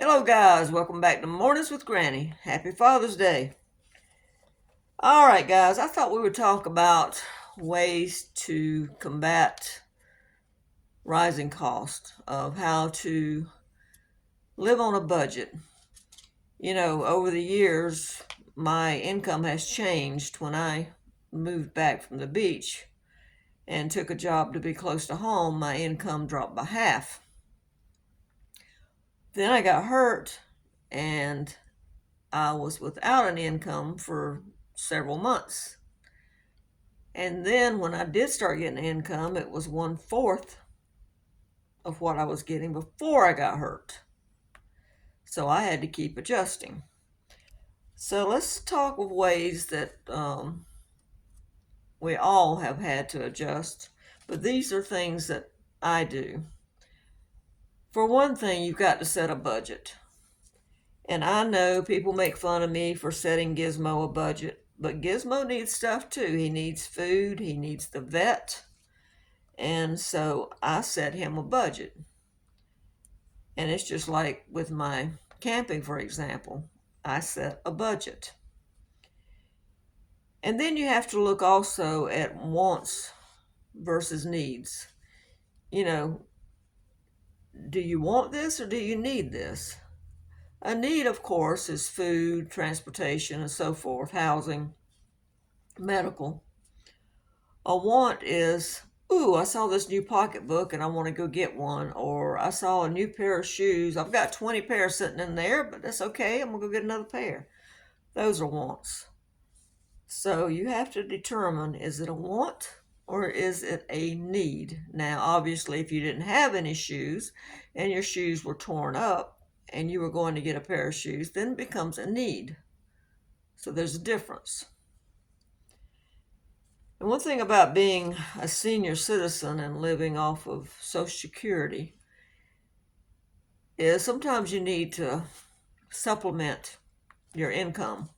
Hello guys, welcome back to Mornings with Granny. Happy Father's Day. Alright guys, I thought we would talk about ways to combat rising costs, of how to live on a budget. Over the years, my income has changed. When I moved back from the beach and took a job to be close to home, my income dropped by half. Then I got hurt and I was without an income for several months. And then when I did start getting income, it was 1/4 of what I was getting before I got hurt. So I had to keep adjusting. So let's talk of ways that we all have had to adjust. But these are things that I do. For one thing, you've got to set a budget. And I know people make fun of me for setting Gizmo a budget, but Gizmo needs stuff too. He needs food, he needs the vet, and so I set him a budget. And it's just like with my camping, for example, I set a budget. And then you have to look also at wants versus needs. You know, do you want this or do you need this? A need, of course, is food, transportation, and so forth, housing, medical. A want is, ooh, I saw this new pocketbook and I want to go get one. Or I saw a new pair of shoes. I've got 20 pairs sitting in there, but that's okay. I'm going to go get another pair. Those are wants. So you have to determine, is it a want or is it a need? Now, obviously, if you didn't have any shoes and your shoes were torn up and you were going to get a pair of shoes, then it becomes a need. So there's a difference. And one thing about being a senior citizen and living off of Social Security is sometimes you need to supplement your income.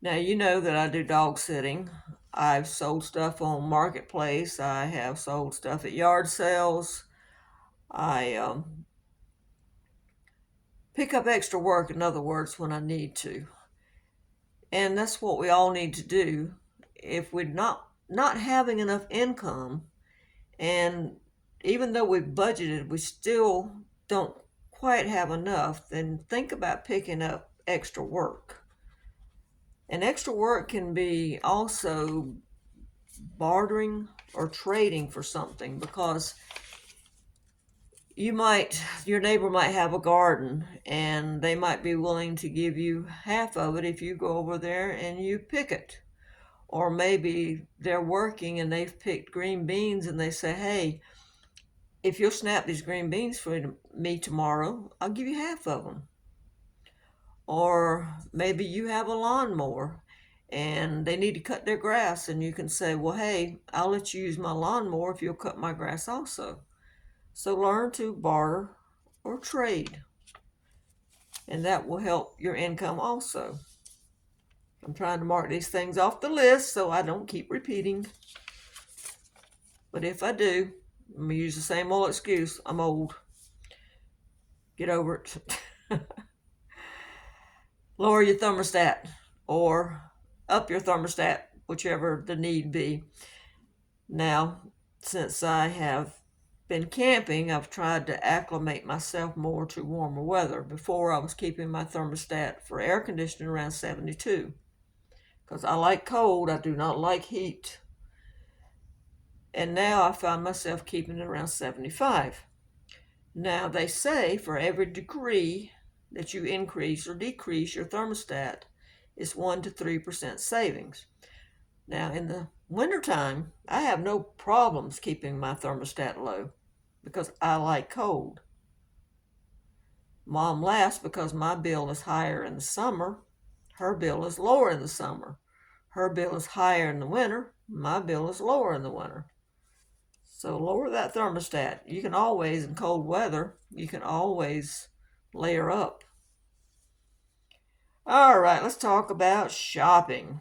Now, you know that I do dog sitting. I've sold stuff on Marketplace. I have sold stuff at yard sales. I pick up extra work, in other words, when I need to. And that's what we all need to do. If we're not having enough income, and even though we've budgeted, we still don't quite have enough, then think about picking up extra work. And extra work can be also bartering or trading for something, because your neighbor might have a garden and they might be willing to give you half of it if you go over there and you pick it. Or maybe they're working and they've picked green beans and they say, hey, if you'll snap these green beans for me tomorrow, I'll give you half of them. Or maybe you have a lawnmower and they need to cut their grass, and you can say, well, hey, I'll let you use my lawnmower if you'll cut my grass also. So learn to barter or trade, and that will help your income also. I'm trying to mark these things off the list so I don't keep repeating. But if I do, I'm going to use the same old excuse. I'm old. Get over it. Lower your thermostat or up your thermostat, whichever the need be. Now, since I have been camping, I've tried to acclimate myself more to warmer weather. Before, I was keeping my thermostat for air conditioning around 72, because I like cold, I do not like heat. And now I find myself keeping it around 75. Now, they say for every degree that you increase or decrease your thermostat, is 1 to 3% savings. Now, in the wintertime, I have no problems keeping my thermostat low because I like cold. Mom laughs because my bill is higher in the summer. Her bill is lower in the summer. Her bill is higher in the winter. My bill is lower in the winter. So lower that thermostat. You can always, in cold weather, you can always layer up. All right, let's talk about shopping.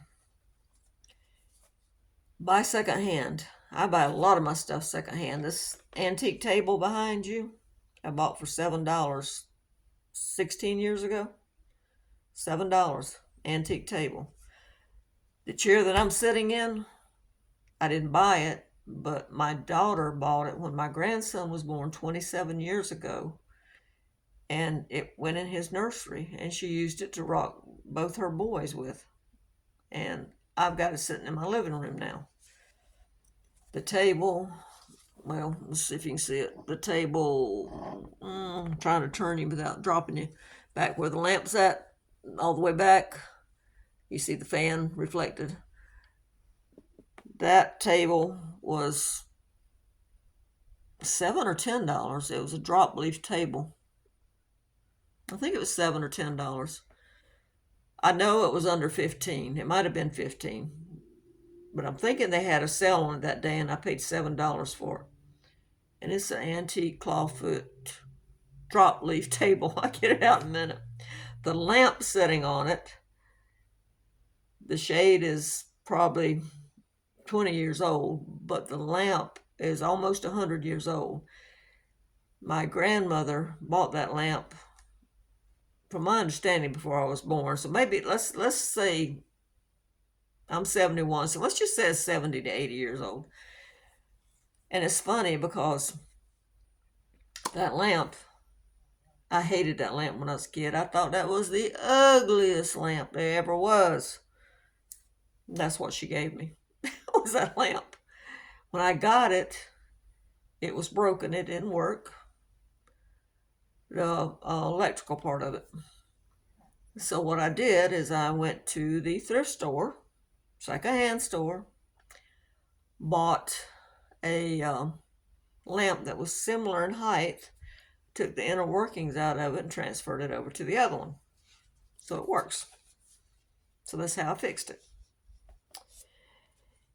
Buy secondhand. I buy a lot of my stuff secondhand. This antique table behind you, I bought for $7 16 years ago. $7. Antique table. The chair that I'm sitting in, I didn't buy it, but my daughter bought it when my grandson was born 27 years ago. And it went in his nursery, and she used it to rock both her boys with. And I've got it sitting in my living room now. The table, well, let's see if you can see it. The table, I'm trying to turn you without dropping you. Back where the lamp's at, all the way back, you see the fan reflected. That table was $7 or $10. It was a drop leaf table. I think it was $7 or $10. I know it was under 15. It might have been 15. But I'm thinking they had a sale on it that day, and I paid $7 for it. And it's an antique clawfoot drop leaf table. I'll get it out in a minute. The lamp sitting on it, the shade is probably 20 years old, but the lamp is almost 100 years old. My grandmother bought that lamp, from my understanding, before I was born. So maybe let's say I'm 71, so let's just say it's 70 to 80 years old. And it's funny because that lamp, I hated that lamp when I was a kid. I thought that was the ugliest lamp there ever was. That's what she gave me, was that lamp. When I got it, it was broken. It didn't work. The electrical part of it. So what I did is I went to the thrift store, secondhand store, bought a lamp that was similar in height, took the inner workings out of it and transferred it over to the other one. So it works. So that's how I fixed it.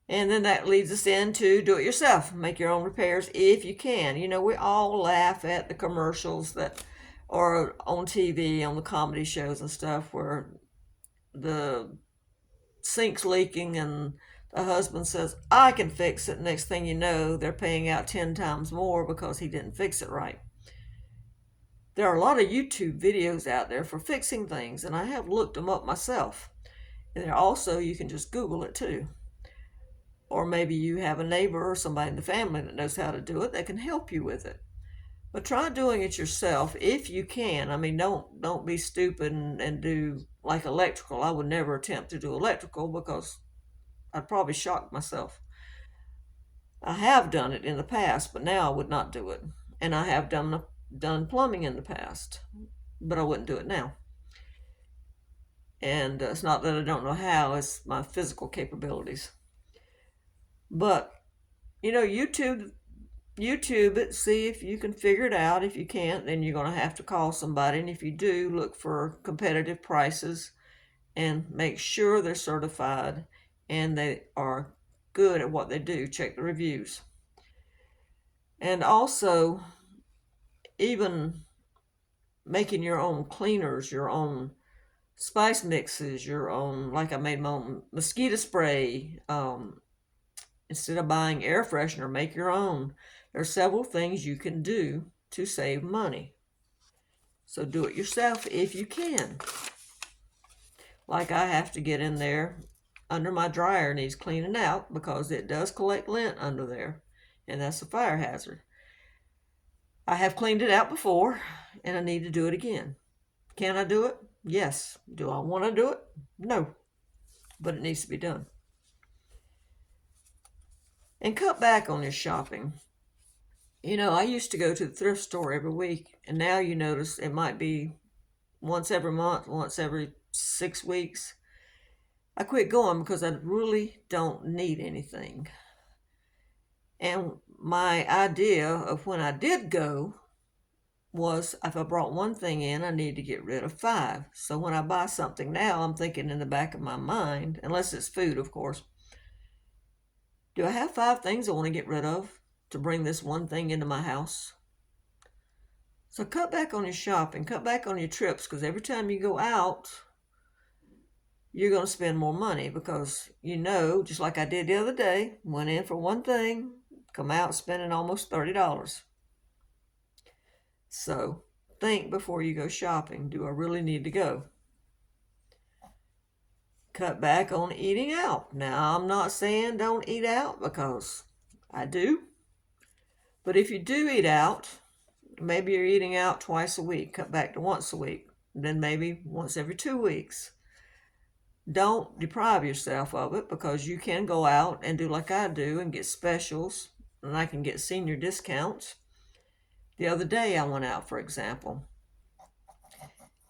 And then that leads us into do it yourself. Make your own repairs if you can. You know, we all laugh at the commercials that are on TV, on the comedy shows and stuff, where the sink's leaking and the husband says, I can fix it. Next thing you know, they're paying out 10 times more because he didn't fix it right. There are a lot of YouTube videos out there for fixing things, and I have looked them up myself. And there also, you can just Google it too. Or maybe you have a neighbor or somebody in the family that knows how to do it that can help you with it. But try doing it yourself if you can. I mean, don't be stupid and do like electrical. I would never attempt to do electrical because I'd probably shock myself. I have done it in the past, but now I would not do it. And I have done plumbing in the past, but I wouldn't do it now. And it's not that I don't know how, it's my physical capabilities. But, you know, YouTube it, see if you can figure it out. If you can't, then you're going to have to call somebody. And if you do, look for competitive prices and make sure they're certified and they are good at what they do. Check the reviews. And also, even making your own cleaners, your own spice mixes, your own, like I made my own mosquito spray. Instead of buying air freshener, make your own. There are several things you can do to save money. So do it yourself if you can. Like I have to get in there under my dryer, needs cleaning out because it does collect lint under there, and that's a fire hazard. I have cleaned it out before, and I need to do it again. Can I do it? Yes. Do I want to do it? No. But it needs to be done. And cut back on your shopping. You know, I used to go to the thrift store every week, and now you notice it might be once every month, once every 6 weeks. I quit going because I really don't need anything. And my idea of when I did go was if I brought one thing in, I need to get rid of 5. So when I buy something now, I'm thinking in the back of my mind, unless it's food, of course, do I have 5 things I want to get rid of to bring this one thing into my house? So cut back on your shopping, cut back on your trips, because every time you go out, you're going to spend more money because, you know, just like I did the other day, went in for one thing, come out spending almost $30. So think before you go shopping. Do I really need to go? Cut back on eating out. Now, I'm not saying don't eat out because I do. But if you do eat out, maybe you're eating out twice a week, cut back to once a week, then maybe once every 2 weeks. Don't deprive yourself of it because you can go out and do like I do and get specials, and I can get senior discounts. The other day I went out, for example,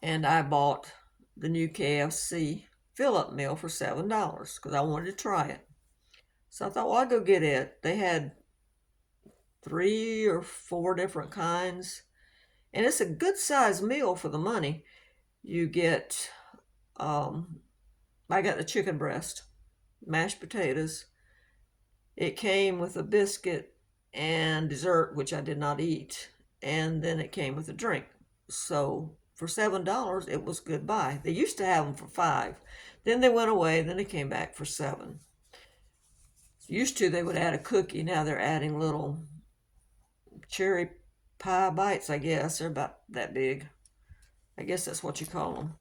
and I bought the new KFC fill-up meal for $7 because I wanted to try it. So I thought, well, I'll go get it. They had 3 or 4 different kinds, and it's a good sized meal for the money. You get, I got the chicken breast, mashed potatoes. It came with a biscuit and dessert, which I did not eat, and then it came with a drink. So for $7, it was good buy. They used to have them for 5, then they went away, then they came back for 7. Used to, they would add a cookie. Now they're adding little cherry pie bites, I guess. They're about that big. I guess that's what you call them.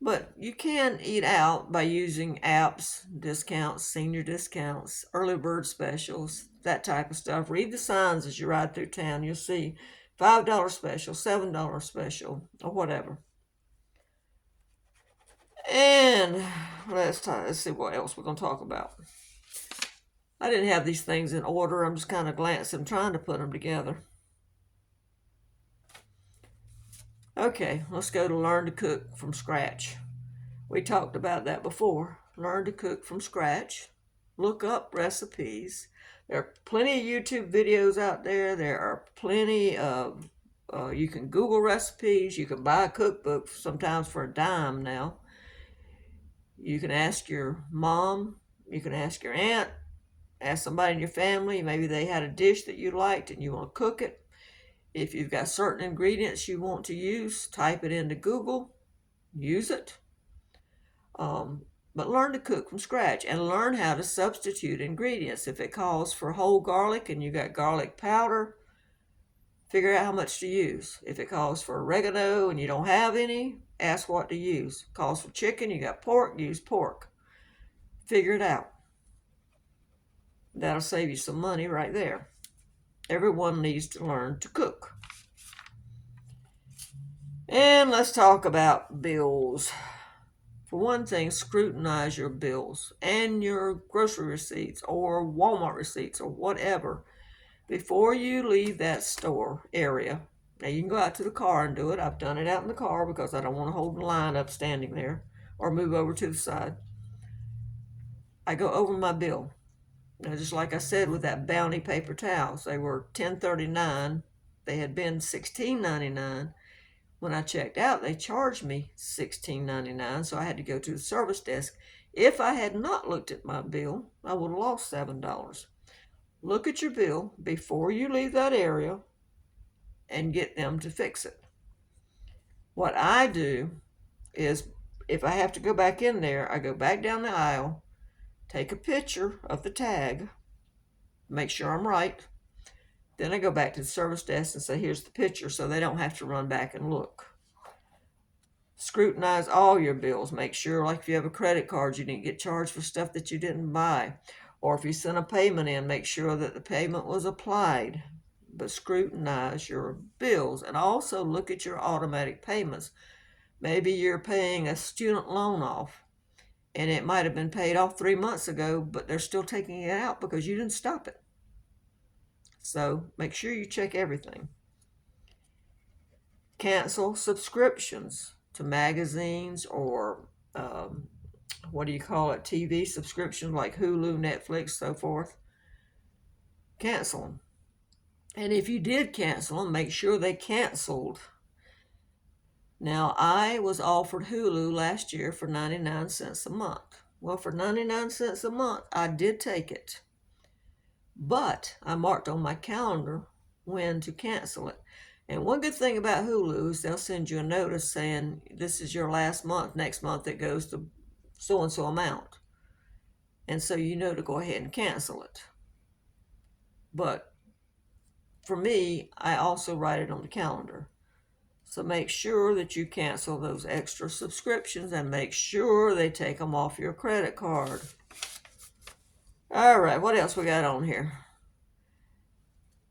But you can eat out by using apps, discounts, senior discounts, early bird specials, that type of stuff. Read the signs as you ride through town. You'll see $5 special, $7 special, or whatever. And let's see what else we're going to talk about. I didn't have these things in order. I'm just kind of glancing, trying to put them together. Okay, let's go to learn to cook from scratch. We talked about that before. Learn to cook from scratch. Look up recipes. There are plenty of YouTube videos out there. There are plenty of, you can Google recipes. You can buy a cookbook sometimes for a dime now. You can ask your mom. You can ask your aunt. Ask somebody in your family. Maybe they had a dish that you liked and you want to cook it. If you've got certain ingredients you want to use, type it into Google. Use it. But learn to cook from scratch and learn how to substitute ingredients. If it calls for whole garlic and you got garlic powder, figure out how much to use. If it calls for oregano and you don't have any, ask what to use. Calls for chicken, you got pork, use pork. Figure it out. That'll save you some money right there. Everyone needs to learn to cook. And let's talk about bills. For one thing, scrutinize your bills and your grocery receipts or Walmart receipts or whatever before you leave that store area. Now, you can go out to the car and do it. I've done it out in the car because I don't want to hold the line up standing there or move over to the side. I go over my bill. Now, just like I said with that Bounty paper towels, they were $10.39. They had been $16.99. When I checked out, they charged me $16.99, so I had to go to the service desk. If I had not looked at my bill, I would have lost $7. Look at your bill before you leave that area and get them to fix it. What I do is, if I have to go back in there, I go back down the aisle, take a picture of the tag, make sure I'm right. Then I go back to the service desk and say, here's the picture, so they don't have to run back and look. Scrutinize all your bills. Make sure, like if you have a credit card, you didn't get charged for stuff that you didn't buy. Or if you sent a payment in, make sure that the payment was applied. But scrutinize your bills and also look at your automatic payments. Maybe you're paying a student loan off and it might have been paid off 3 months ago, but they're still taking it out because you didn't stop it. So make sure you check everything. Cancel subscriptions to magazines or TV subscriptions like Hulu, Netflix, so forth. Cancel them. And if you did cancel them, make sure they canceled. Now, I was offered Hulu last year for 99 cents a month. Well, for 99 cents a month, I did take it. But I marked on my calendar when to cancel it. And one good thing about Hulu is they'll send you a notice saying, this is your last month. Next month it goes to so-and-so amount. And so you know to go ahead and cancel it. But for me, I also write it on the calendar. So make sure that you cancel those extra subscriptions and make sure they take them off your credit card. All right, what else we got on here?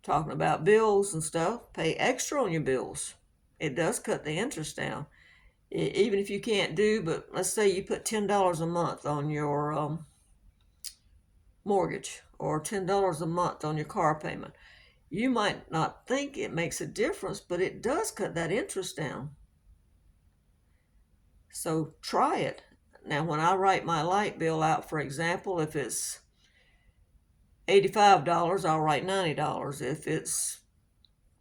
Talking about bills and stuff. Pay extra on your bills. It does cut the interest down. Even if you can't do, but let's say you put $10 a month on your mortgage or $10 a month on your car payment. You might not think it makes a difference, but it does cut that interest down. So try it. Now, when I write my light bill out, for example, if it's $85, I'll write $90. If it's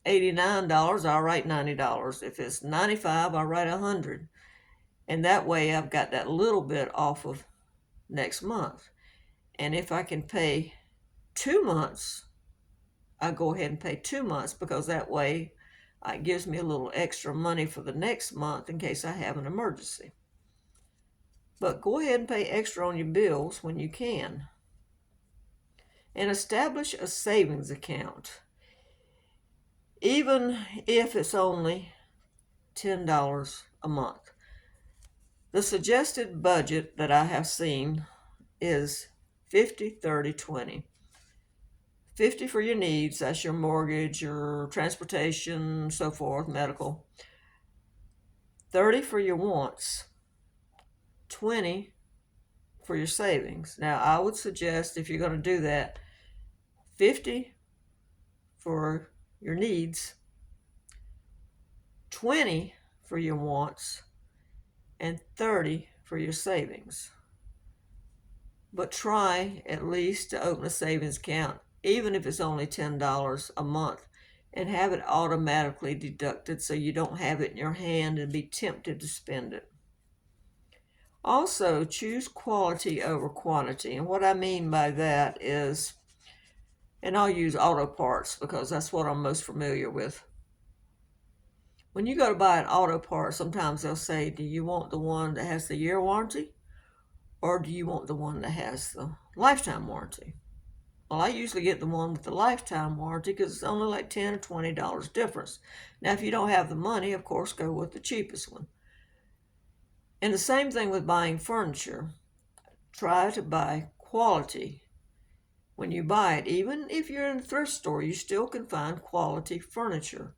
$89, I'll write $90. If it's $95, I'll write $100. And that way I've got that little bit off of next month. And if I can pay 2 months, I go ahead and pay 2 months, because that way it gives me a little extra money for the next month in case I have an emergency. But go ahead and pay extra on your bills when you can. And establish a savings account. Even if it's only $10 a month. The suggested budget that I have seen is 50, 30, 20. 50 for your needs, that's your mortgage, your transportation, so forth, medical. 30 for your wants. 20 for your savings. Now, I would suggest, if you're going to do that, 50 for your needs, 20 for your wants, and 30 for your savings. But try at least to open a savings account, even if it's only $10 a month, and have it automatically deducted so you don't have it in your hand and be tempted to spend it. Also, choose quality over quantity. And what I mean by that is, and I'll use auto parts because that's what I'm most familiar with. When you go to buy an auto part, sometimes they'll say, do you want the one that has the year warranty? Or do you want the one that has the lifetime warranty? Well, I usually get the one with the lifetime warranty because it's only like $10 or $20 difference. Now, if you don't have the money, of course, go with the cheapest one. And the same thing with buying furniture. Try to buy quality. When you buy it, even if you're in a thrift store, you still can find quality furniture.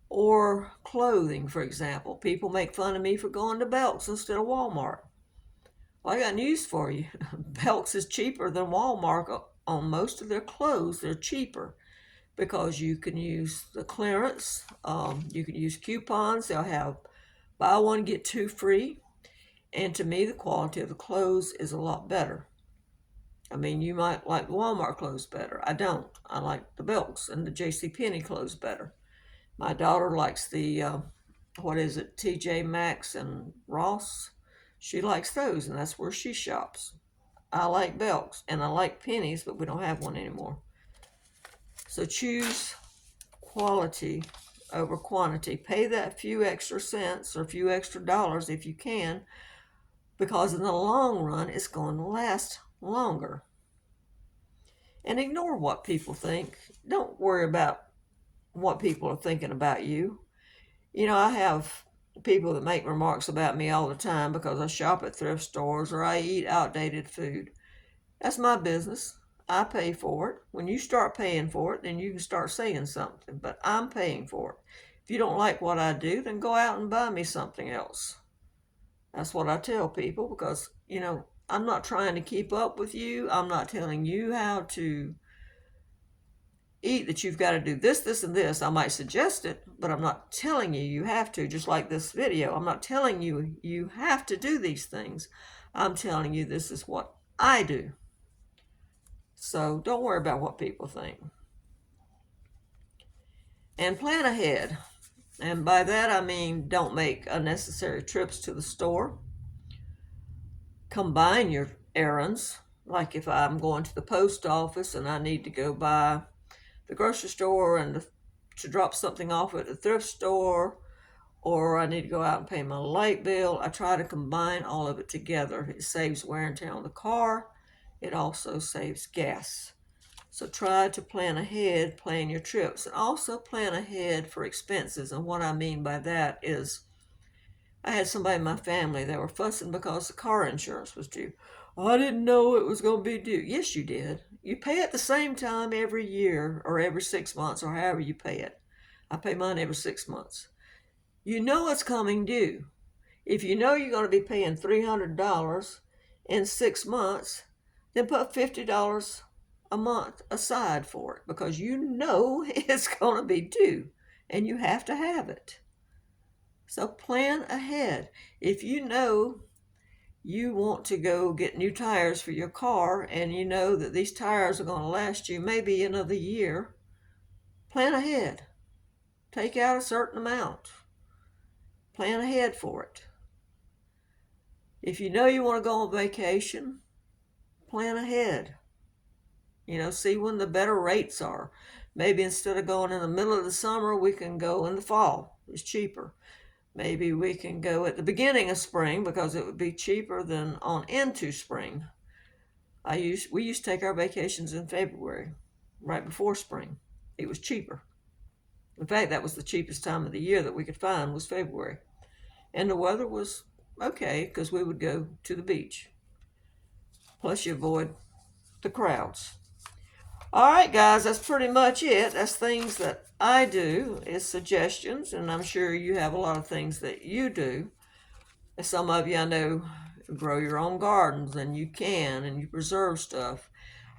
Or clothing, for example. People make fun of me for going to Belk's instead of Walmart. Well, I got news for you. Belk's is cheaper than Walmart on most of their clothes. They're cheaper because you can use the clearance. You can use coupons. They'll have buy one, get two free. And to me, the quality of the clothes is a lot better. I mean, you might like the Walmart clothes better. I don't. I like the Belk's and the JCPenney clothes better. My daughter likes the, TJ Maxx and Ross. She likes those, and that's where she shops. I like Belk's, and I like Penny's, but we don't have one anymore. So choose quality over quantity. Pay that few extra cents or few extra dollars if you can, because in the long run, it's going to last longer. And ignore what people think. Don't worry about what people are thinking about you. You know, I have people that make remarks about me all the time because I shop at thrift stores or I eat outdated food. That's my business. I pay for it. When you start paying for it, then you can start saying something, but I'm paying for it. If you don't like what I do, then go out and buy me something else. That's what I tell people because, you know, I'm not trying to keep up with you. I'm not telling you how to eat, that you've got to do this, this, and this. I might suggest it, but I'm not telling you you have to, just like this video. I'm not telling you you have to do these things. I'm telling you this is what I do. So don't worry about what people think. And plan ahead. And by that I mean don't make unnecessary trips to the store. Combine your errands. Like if I'm going to the post office and I need to go by the grocery store and to drop something off at the thrift store, or I need to go out and pay my light bill, I try to combine all of it together. It saves wear and tear on the car. It also saves gas. So try to plan ahead, plan your trips, and also plan ahead for expenses. And what I mean by that is, I had somebody in my family that were fussing because the car insurance was due. "Oh, I didn't know it was going to be due." Yes, you did. You pay it the same time every year or every 6 months or however you pay it. I pay mine every 6 months. You know it's coming due. If you know you're going to be paying $300 in 6 months, then put $50 a month aside for it because you know it's going to be due and you have to have it. So plan ahead. If you know you want to go get new tires for your car and you know that these tires are going to last you maybe another year, plan ahead. Take out a certain amount. Plan ahead for it. If you know you want to go on vacation, plan ahead. See when the better rates are. Maybe instead of going in the middle of the summer, we can go in the fall. It's cheaper. Maybe we can go at the beginning of spring because it would be cheaper than on into spring. We used to take our vacations in February, right before spring. It was cheaper. In fact, that was the cheapest time of the year that we could find was February. And the weather was okay because we would go to the beach. Plus you avoid the crowds. All right, guys, that's pretty much it. That's things that I do, is suggestions, and I'm sure you have a lot of things that you do. Some of you I know grow your own gardens, and you can, and you preserve stuff.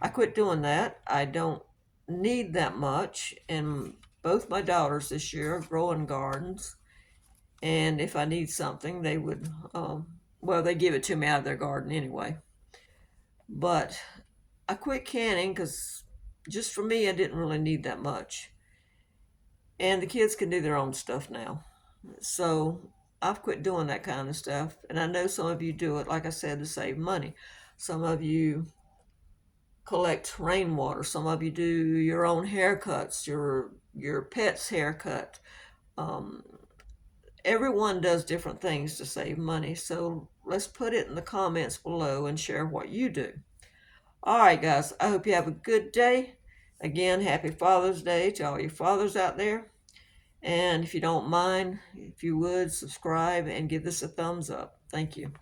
I quit doing that. I don't need that much, and both my daughters this year are growing gardens, and if I need something, they would, they give it to me out of their garden anyway. But I quit canning because just for me, I didn't really need that much. And the kids can do their own stuff now. So I've quit doing that kind of stuff. And I know some of you do it, like I said, to save money. Some of you collect rainwater. Some of you do your own haircuts, your pet's haircut. Um, Everyone does different things to save money. So let's put it in the comments below and share what you do. All right, guys, I hope you have a good day. Again, happy Father's Day to all you fathers out there. And if you don't mind, if you would, subscribe and give this a thumbs up. Thank you.